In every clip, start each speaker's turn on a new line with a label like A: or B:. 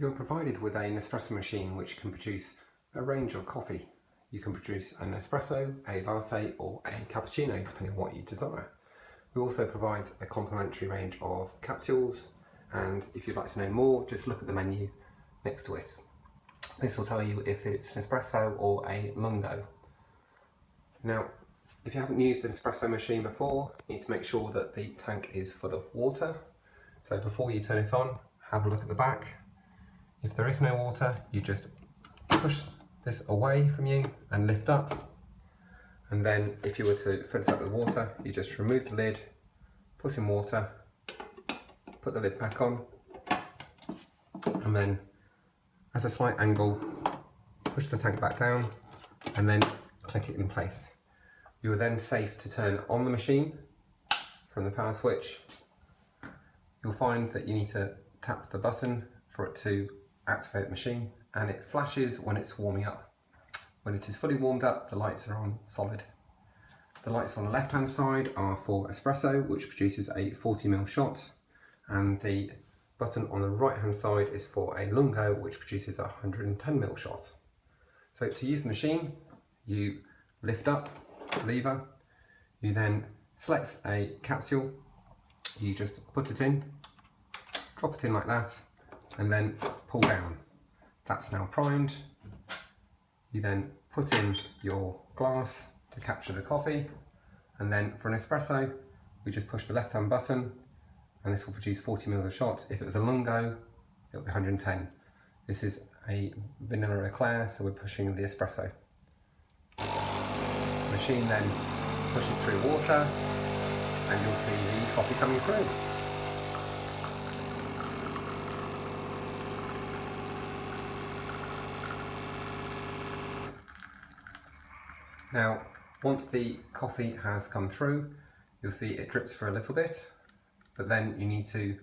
A: You're provided with a Nespresso machine which can produce a range of coffee. You can produce an espresso, a latte or a cappuccino depending on what you desire. We also provide a complimentary range of capsules, and if you'd like to know more, just look at the menu next to us. This will tell you if it's an espresso or a lungo. Now, if you haven't used an espresso machine before, you need to make sure that the tank is full of water. So before you turn it on, have a look at the back. If there is no water, you just push this away from you and lift up. And then if you were to fill it up with water, you just remove the lid, put in water, put the lid back on, and then at a slight angle, push the tank back down and then click it in place. You are then safe to turn on the machine from the power switch. You'll find that you need to tap the button for it to activate the machine, and it flashes when it's warming up. When it is fully warmed up, the lights are on solid. The lights on the left hand side are for espresso, which produces a 40ml shot, and the button on the right hand side is for a lungo, which produces a 110ml shot. So to use the machine, you lift up the lever, you then select a capsule, you just put it in, drop it in like that, and then pull down. That's now primed. You then put in your glass to capture the coffee, and then for an espresso, we just push the left hand button and this will produce 40ml of shot. If it was a lungo, it'll be 110. This is a vanilla eclair, so we're pushing the espresso. The machine then pushes through water and you'll see the coffee coming through. Now, once the coffee has come through, you'll see it drips for a little bit, but then you need to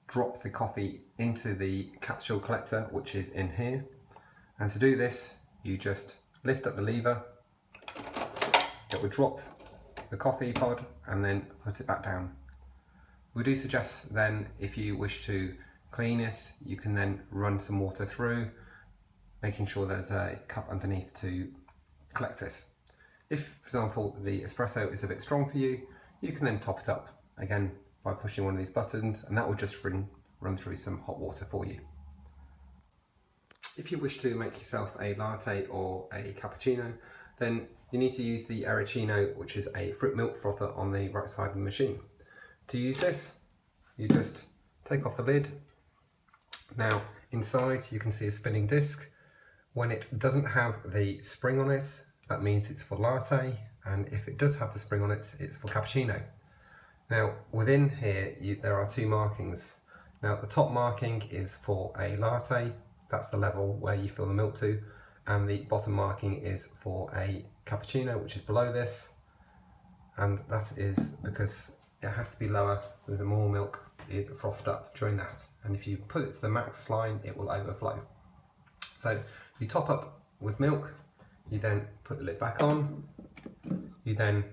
A: drop the coffee into the capsule collector, which is in here. And to do this, you just lift up the lever, it will drop the coffee pod and then put it back down. We do suggest then, if you wish to clean it, you can then run some water through, making sure there's a cup underneath to collect it. If, for example, the espresso is a bit strong for you, you can then top it up again by pushing one of these buttons, and that will just run through some hot water for you. If you wish to make yourself a latte or a cappuccino, then you need to use the aeroccino, which is a fruit milk frother on the right side of the machine. To use this, you just take off the lid. Now inside you can see a spinning disc. When it doesn't have the spring on it, that means it's for latte, and if it does have the spring on it, it's for cappuccino. Now within here there are two markings. Now the top marking is for a latte, that's the level where you fill the milk to, and the bottom marking is for a cappuccino, which is below this, and that is because it has to be lower with the more milk is frothed up during that, and if you put it to the max line it will overflow. So you top up with milk, you then put the lid back on, you then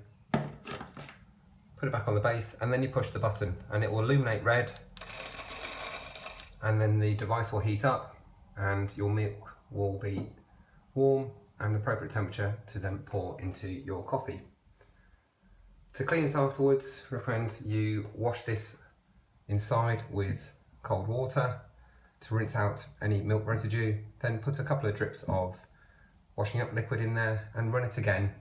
A: put it back on the base, and then you push the button and it will illuminate red, and then the device will heat up and your milk will be warm and appropriate temperature to then pour into your coffee. To clean this afterwards, recommend you wash this inside with cold water to rinse out any milk residue, then put a couple of drips of washing up liquid in there and run it again,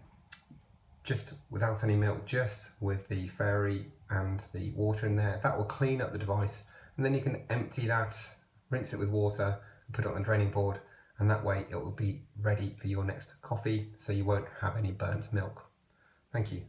A: just without any milk, just with the fairy and the water in there. That will clean up the device, and then you can empty that, rinse it with water and put it on the draining board, and that way it will be ready for your next coffee, so you won't have any burnt milk. Thank you.